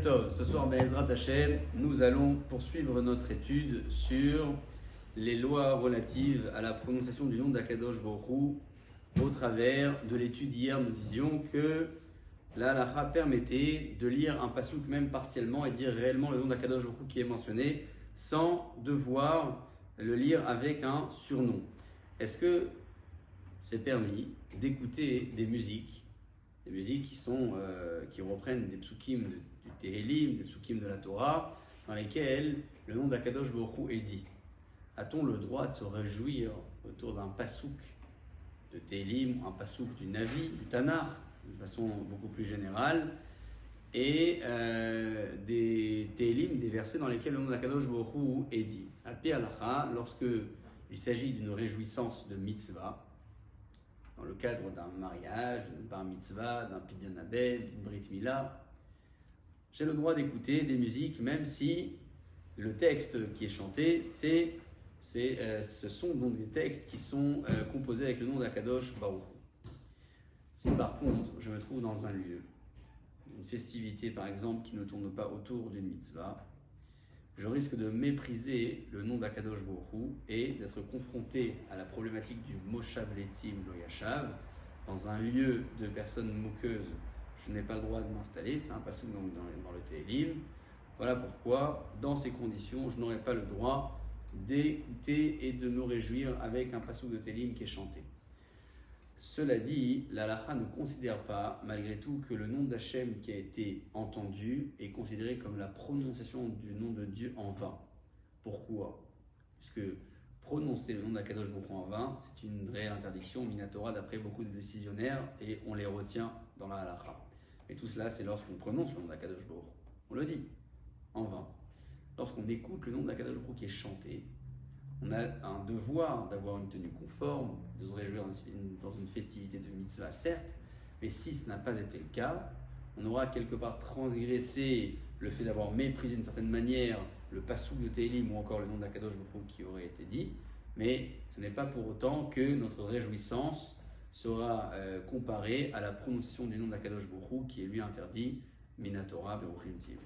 Tov, ce soir, Be'ezrat Hashem, nous allons poursuivre notre étude sur les lois relatives à la prononciation du nom d'Akadosh Baruch Hu. Au travers de l'étude d'hier, nous disions que la halakha permettait de lire un pasuk même partiellement et dire réellement le nom d'Akadosh Baruch Hu qui est mentionné sans devoir le lire avec un surnom. Est-ce que c'est permis d'écouter des musiques qui reprennent des psukim du Tehilim, des psukim de la Torah, dans lesquels le nom d'Akadosh Baruch Hu est dit? A-t-on le droit de se réjouir autour d'un pasuk de Tehilim, un pasuk du Navi, du Tanakh, de façon beaucoup plus générale, et des Tehilim, des versets dans lesquels le nom d'Akadosh Baruch Hu est dit? Al-Pi Halacha, lorsque il s'agit d'une réjouissance de mitzvah, dans le cadre d'un mariage, d'un bar mitzvah, d'un pidyon abed, d'une brit mila, j'ai le droit d'écouter des musiques, même si le texte qui est chanté, ce sont donc des textes qui sont composés avec le nom d'Akadosh Baruch Hu. Si par contre, je me trouve dans un lieu, une festivité par exemple, qui ne tourne pas autour d'une mitzvah, je risque de mépriser le nom d'Akadosh Baruch Hu et d'être confronté à la problématique du Moshav Letzim Lo Yashav. Dans un lieu de personnes moqueuses, je n'ai pas le droit de m'installer, c'est un pasuk dans le Tehilim. Voilà pourquoi, dans ces conditions, je n'aurai pas le droit d'écouter et de me réjouir avec un pasuk de Tehilim qui est chanté. Cela dit, la halakha ne considère pas, malgré tout, que le nom d'Hachem qui a été entendu est considéré comme la prononciation du nom de Dieu en vain. Pourquoi? Puisque prononcer le nom d'Akadosh Baruch Hu en vain, c'est une réelle interdiction minatora d'après beaucoup de décisionnaires et on les retient dans la halakha. Mais tout cela, c'est lorsqu'on prononce le nom d'Akadosh Baruch Hu. On le dit, en vain. Lorsqu'on écoute le nom d'Akadosh Baruch Hu qui est chanté, on a un devoir d'avoir une tenue conforme, de se réjouir dans une festivité de mitzvah, certes, mais si ce n'a pas été le cas, on aura quelque part transgressé le fait d'avoir méprisé d'une certaine manière le pasuk de Tehilim ou encore le nom d'Akadosh Baruch Hu qui aurait été dit, mais ce n'est pas pour autant que notre réjouissance sera comparée à la prononciation du nom d'Akadosh Baruch Hu qui est lui interdit, Minatora Beruchim Tiv.